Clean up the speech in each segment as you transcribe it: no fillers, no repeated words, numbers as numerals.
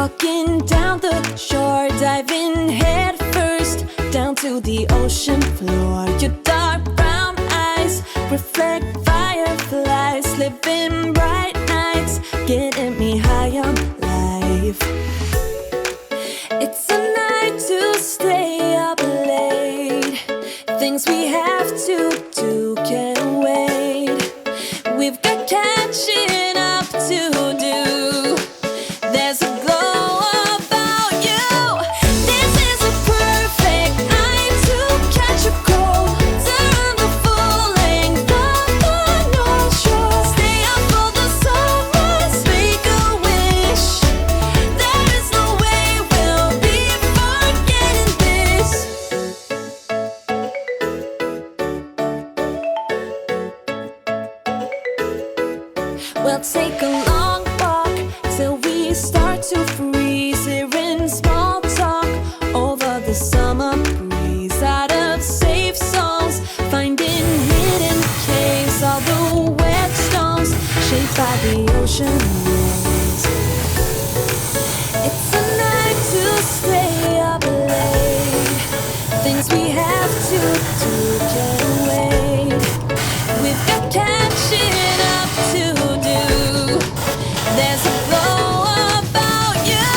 walking down the shore, diving head first down to the ocean floor. Your dark brown eyes reflect fireflies, living bright nights, getting me high on life. It's a night to stay up late. Things we have to do can't wait. We've got catching up to do. There's a glow about you. This is a perfect night to catch a cold. Turn the full length of the North Shore. Stay up for the sunrise, make a wish. There is no way we'll be forgetting this. We'll take a long walk till we start to freeze. Hearing small talk over the summer breeze. Out of safe zones, finding hidden caves. All the wet stones shaped by the ocean waves. It's a night to stay up late. Things we have to do can't wait. We've got catching up to do. There's a glow about you.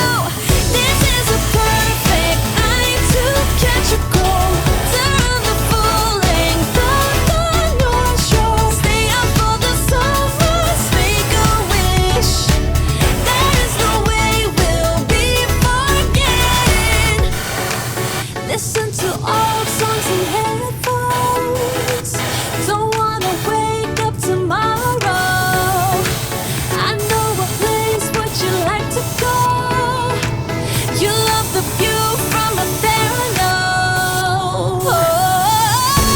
This is a perfect night to catch a cold. Turn the full length of the North Shore. Stay up for the sunrise, make a wish. There is no way we'll be forgetting. Listen to old songs in headphones. Don't wanna wake up tomorrow. I know a place, would you like to go? You love the view from up there, I know.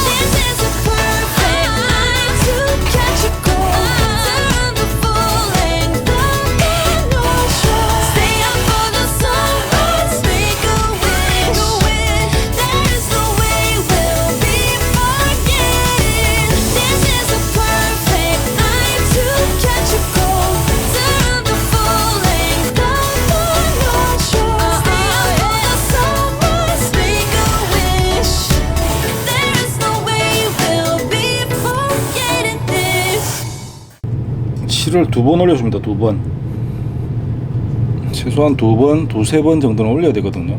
This is a perfect night to catch a cold. Turn the full length of the North Shore. Stay up for the sunrise, make a wish. There is no way we'll be forgetting. This is a perfect night to catch a cold. Turn the full length of the North Shore. Stay up for the sunrise, make a wish. There is no way we'll be forgetting this. 7을 2번 올려줍니다. 2번. 최소한 2번, 2~3번 정도는 올려야 되거든요.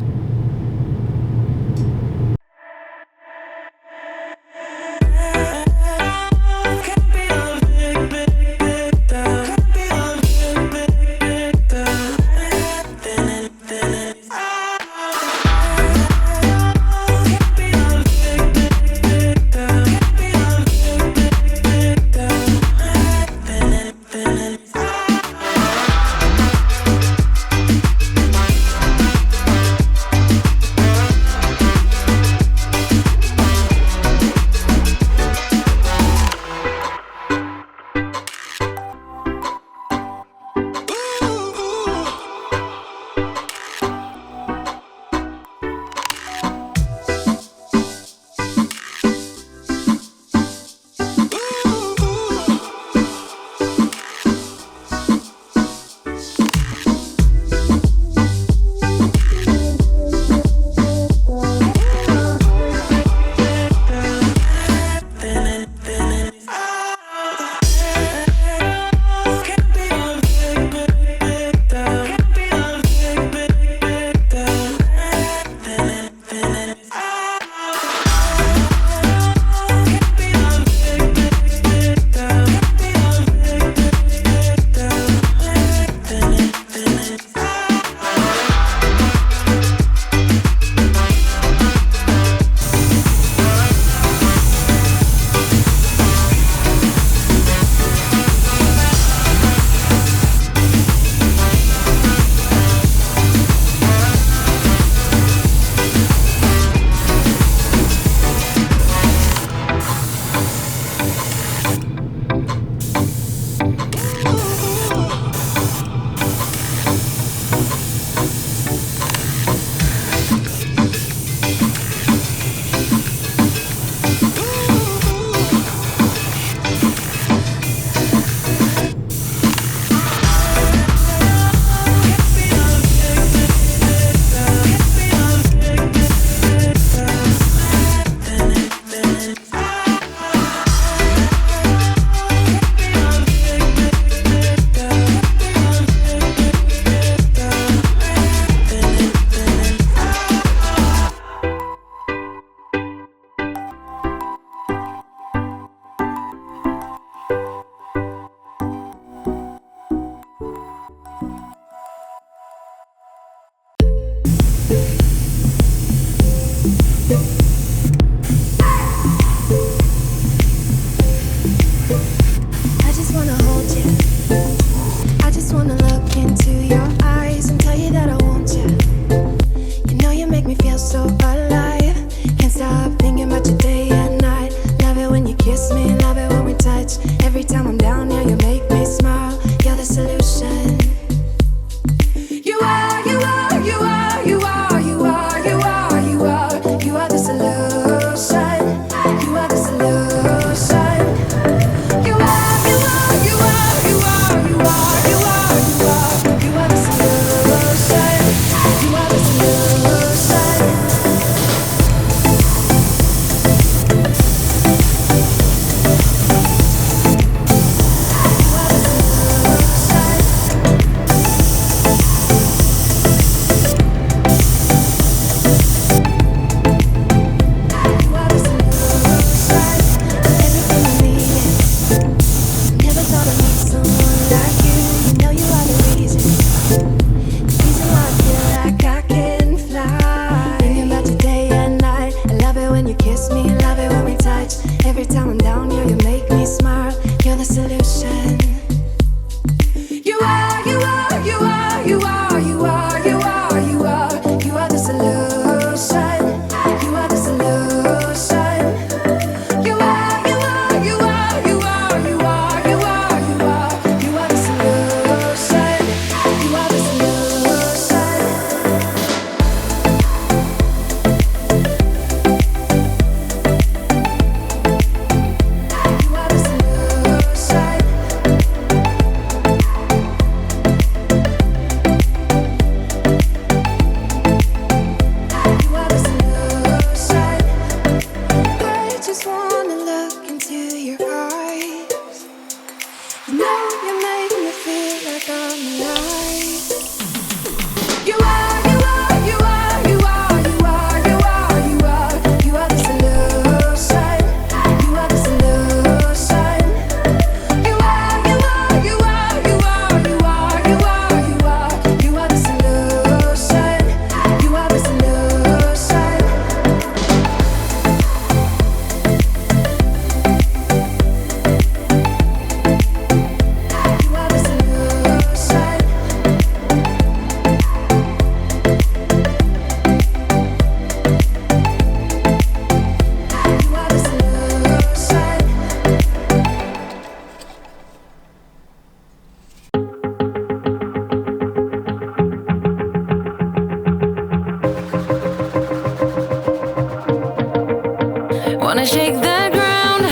Wanna shake the ground,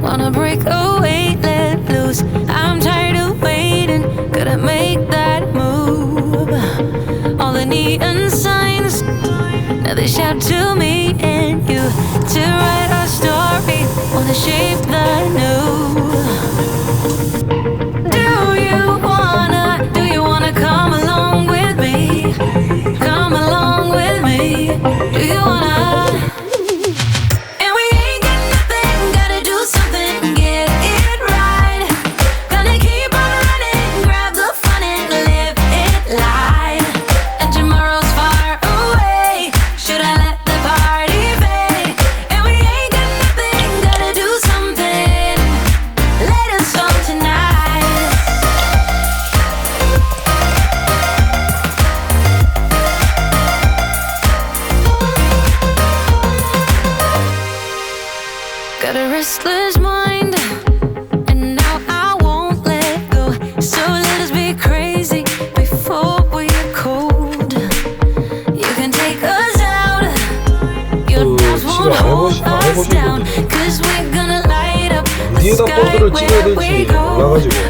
wanna break away, let loose. I'm tired of waiting, gotta make that move. All the neon signs, now they shout to me and you to write our story, wanna shape the new. Do you wanna come along with me? Come along with me. Do you wanna? And we ain't got nothing, gotta do something, get it right. Gonna keep on running, grab the fun and live it light. And tomorrow's far away, should I let the party fade? And we ain't got nothing, gotta do something, let us on tonight. Got a restless mind, and now I won't let go. So let us be crazy before we're cold. You can take us out, your doubts won't hold us down, 'cause we're gonna light up the 어디에다 sky 볼드를 찍어야 where we 될지 go. 몰라가지고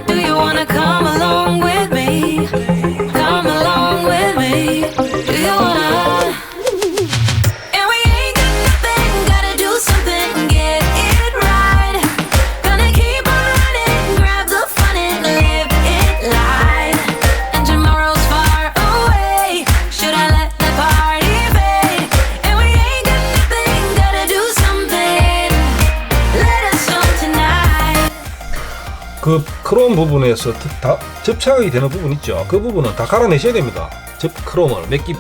Do you wanna come along with me? Come along with me. Do you wanna? And we ain't got nothing, gotta do something, get it right. Gonna keep on running, grab the fun and live it light. And tomorrow's far away, should I let the party fade? And we ain't got nothing, gotta do something, let us on tonight. 그 크롬 부분에서 다 접착이 되는 부분 있죠. 그 부분은 다 갈아내셔야 됩니다. 크롬을 몇 끼.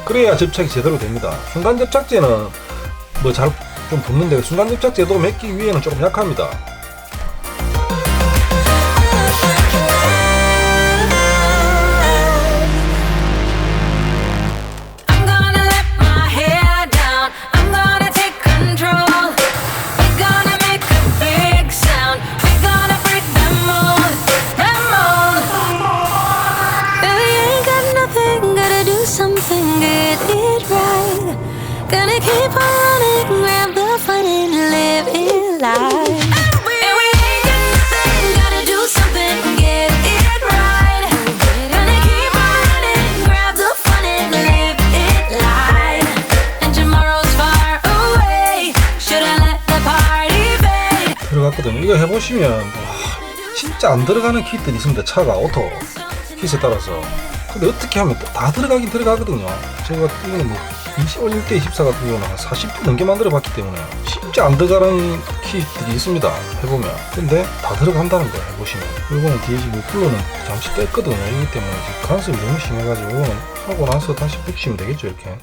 그래야 접착이 제대로 됩니다. 순간 접착제는 뭐 잘 좀 붙는데 순간 접착제도 몇 끼 위에는 조금 약합니다. I'm gonna let my hair down, I'm gonna take control. We're gonna make a big sound, we're gonna break the mold, the mold. We ain't got nothing, gotta do something, get it right. Gonna keep on running, grab the fun and live it life. And we ain't got nothing, gotta do something, get it right. Gonna keep on running, grab the fun and live it life. And tomorrow's far away, should I let the party fade? 들어갔거든요. 이거 해보시면 와, 진짜 안 들어가는 킷들이 있습니다. 차가 오토 킷에 따라서. 근데 어떻게 하면 다 들어가긴 들어가거든요. 제가 이거는 뭐 1대 24 같은 경우는 한 40분 넘게 만들어 봤기 때문에 진짜 안 들어가는 킷들이 있습니다. 해보면. 근데 다 들어간다는 거예요. 해보시면. 이거는 뒤에 지금 플로는 잠시 뗐거든요. 이기 때문에 지금 간섭이 너무 심해가지고 하고 나서 다시 붙이면 되겠죠. 이렇게.